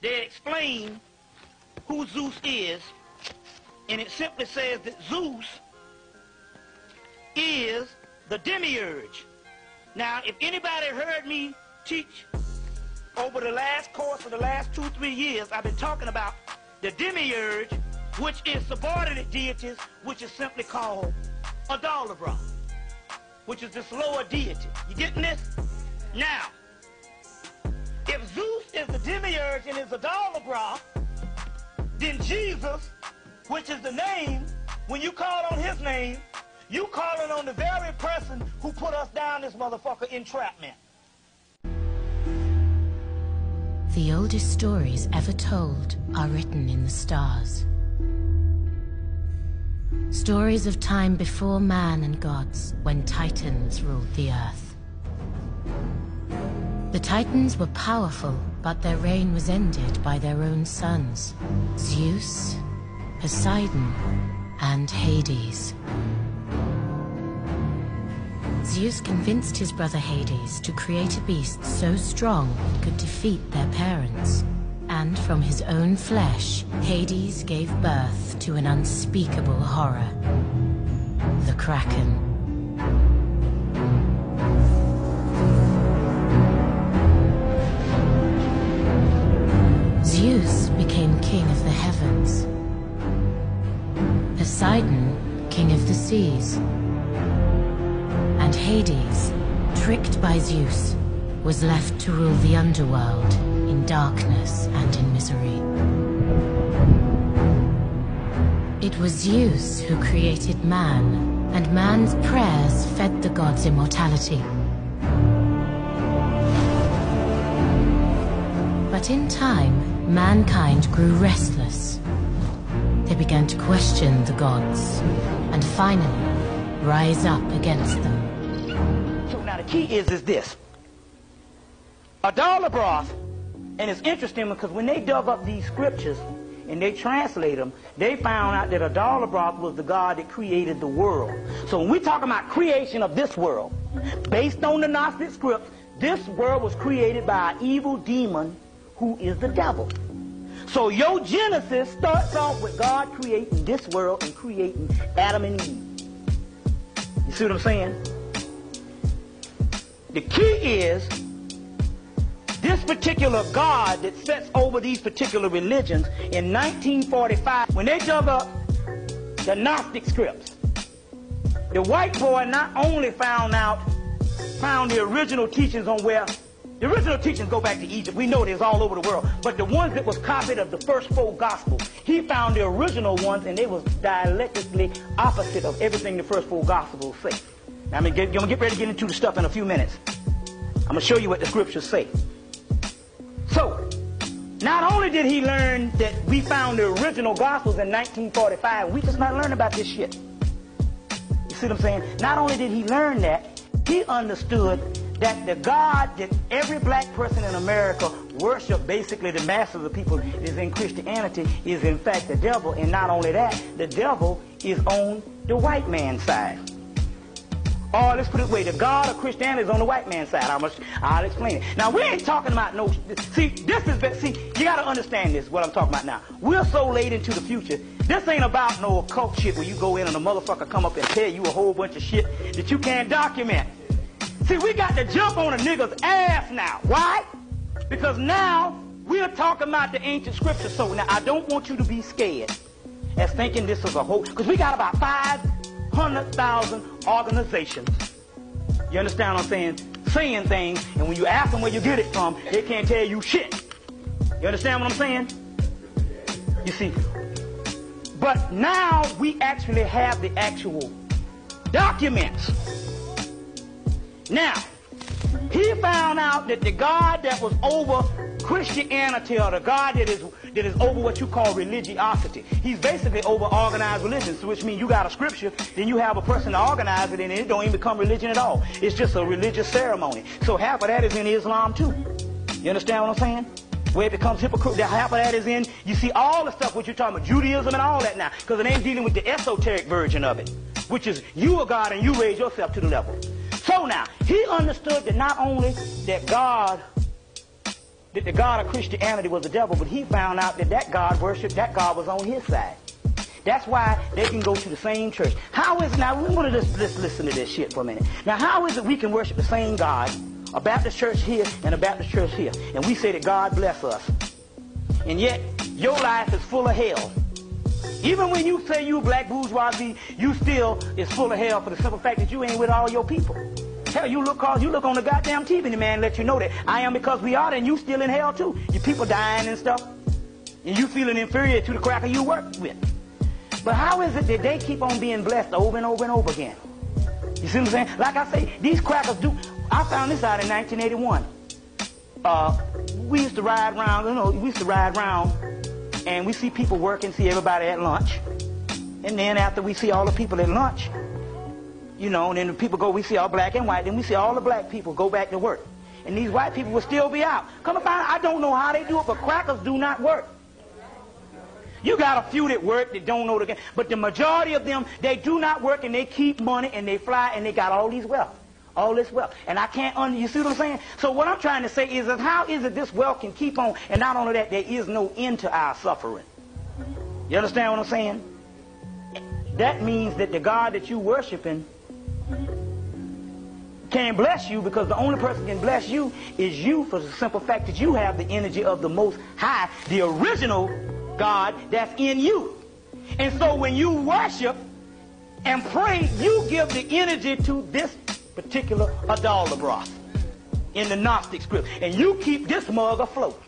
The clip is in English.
they explain who Zeus is, and it simply says that Zeus is the demiurge. Now, if anybody heard me teach over the last course of the last 2-3 years, I've been talking about the demiurge, which is subordinate deities, which is simply called a Dalabra, which is this lower deity. You getting this? Now, if Zeus is the demiurge and is a Dalabra, then Jesus, which is the name, when you call on his name, you calling on the very person who put us down this motherfucker entrapment. The oldest stories ever told are written in the stars. Stories of time before man and gods, when Titans ruled the earth. The Titans were powerful, but their reign was ended by their own sons, Zeus, Poseidon, and Hades. Zeus convinced his brother Hades to create a beast so strong it could defeat their parents. And from his own flesh, Hades gave birth to an unspeakable horror, the Kraken. Zeus became king of the heavens, Poseidon, king of the seas, and Hades, tricked by Zeus, was left to rule the underworld in darkness and in misery. It was Zeus who created man, and man's prayers fed the gods' immortality. But in time, mankind grew restless. They began to question the gods, and finally rise up against them. So now the key is this. Adalabroth, and it's interesting because when they dug up these scriptures and they translate them, they found out that Adalabroth was the God that created the world. So when we talk about creation of this world, based on the Gnostic scripts, this world was created by an evil demon who is the devil. So your Genesis starts off with God creating this world and creating Adam and Eve. You see what I'm saying? The key is this particular God that sets over these particular religions in 1945, when they dug up the Gnostic scripts, the white boy not only found the original teachings on where, the original teachings go back to Egypt, we know it is all over the world, but the ones that was copied of the first 4 gospels, he found the original ones and they was dialectically opposite of everything the first 4 gospels say. Now I'm going to get ready to get into the stuff in a few minutes. I'm going to show you what the scriptures say. So, not only did he learn that we found the original Gospels in 1945, we just not learning about this shit. You see what I'm saying? Not only did he learn that, he understood that the God that every black person in America worship, basically the masses of the people is in Christianity, is in fact the devil. And not only that, the devil is on the white man's side. Or let's put it this way, the God of Christianity is on the white man's side. I'll explain it. Now, we ain't talking about no, see, you got to understand this, what I'm talking about now. We're so late into the future. This ain't about no occult shit where you go in and a motherfucker come up and tell you a whole bunch of shit that you can't document. See, we got to jump on a nigga's ass now. Why? Because now we're talking about the ancient scriptures. So now I don't want you to be scared as thinking this is a whole, because we got about 500,000 organizations. You understand what I'm saying? Saying things, and when you ask them where you get it from, they can't tell you shit. You understand what I'm saying? You see. But now we actually have the actual documents. Now, he found out that the God that was over Christianity, or the God that is over what you call religiosity, he's basically over organized religion, so which means you got a scripture, then you have a person to organize it, and it don't even become religion at all. It's just a religious ceremony. So half of that is in Islam too. You understand what I'm saying? Where it becomes hypocritical. Half of that is in, you see all the stuff what you're talking about, Judaism and all that now, because it ain't dealing with the esoteric version of it, which is you are God and you raise yourself to the level. So now, he understood that not only that God that the God of Christianity was the devil, but he found out that that God worship, that God was on his side. That's why they can go to the same church. How is it, now we want to just listen to this shit for a minute. Now how is it we can worship the same God, a Baptist church here and a Baptist church here, and we say that God bless us, and yet your life is full of hell? Even when you say you black bourgeoisie, you still is full of hell for the simple fact that you ain't with all your people. Hell, you look on the goddamn TV and the man let you know that I am because we are, and you still in hell too. Your people dying and stuff, and you feeling inferior to the cracker you work with. But how is it that they keep on being blessed over and over and over again? You see what I'm saying? Like I say, these crackers do. I found this out in 1981. We used to ride around, and we see people working, see everybody at lunch. And then after we see all the people at lunch, you know, and then the people go, we see all black and white, then we see all the black people go back to work. And these white people will still be out. Come to find out, I don't know how they do it, but crackers do not work. You got a few that work that don't know the game, but the majority of them, they do not work, and they keep money, and they fly, and they got all these wealth. All this wealth. And I can't, you see what I'm saying? So what I'm trying to say is that how is it this wealth can keep on, and not only that, there is no end to our suffering. You understand what I'm saying? That means that the God that you worshiping can't bless you, because the only person can bless you is you, for the simple fact that you have the energy of the Most High, the original God that's in you. And so when you worship and pray, you give the energy to this particular Adalabroth in the Gnostic script, and you keep this mug afloat.